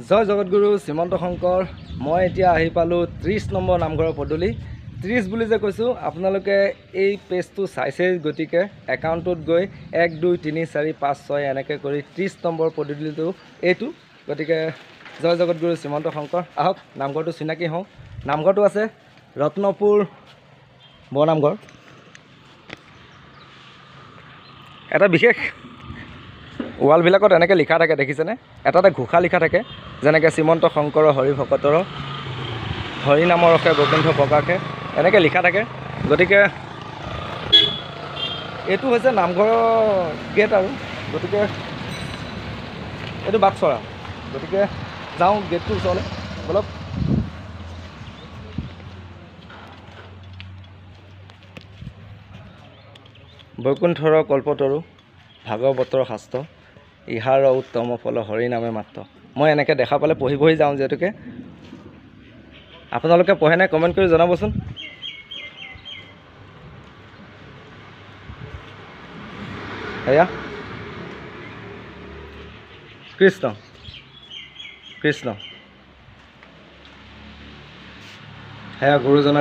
জয় জগতগুৰু শ্ৰীমন্ত শংকৰ। মই এতিয়া আহি পালোঁ 30 নম্বৰ নামঘৰৰ পদূলি। 30 বুলি যে কৈছোঁ, আপোনালোকে এই পেজটো চাইছেই, গতিকে একাউণ্টটোত গৈ 1 2 3 4 5 6 এনেকৈ কৰি 30 নম্বৰ পদূলিটো এইটো। গতিকে জয় জগতগুৰু শ্ৰীমন্ত শংকৰ। আহক নামঘৰটো চিনাকি হওঁ। নামঘৰটো আছে ৰত্নপুৰ বৰনামঘৰ। এটা বিশেষ ৱালবিলাকত এনেকৈ লিখা থাকে, দেখিছেনে? এটা ঘোষা লিখা থাকে, যেনেকৈ শ্ৰীমন্ত শংকৰ হৰি ভকতৰ হৰি নামৰ ৰসে বৈকুণ্ঠ প্ৰকাশে, এনেকৈ লিখা থাকে। গতিকে এইটো হৈছে নামঘৰৰ গেট আৰু গতিকে এইটো বাটচৰা। গতিকে যাওঁ গেটটোৰ ওচৰলৈ অলপ। বৈকুণ্ঠৰ কল্পতৰু ভাগৱতৰ শাস্ত্ৰ ইহাৰ উত্তম ফল হৰি নামে মাত্ৰ। মই এনেকৈ দেখা পালে পঢ়ি যাওঁ, যিহেতুকে আপোনালোকে পঢ়ে নাই কমেণ্ট কৰি জনাবচোন। এয়া কৃষ্ণ কৃষ্ণ, সেয়া গুৰুজনাৰ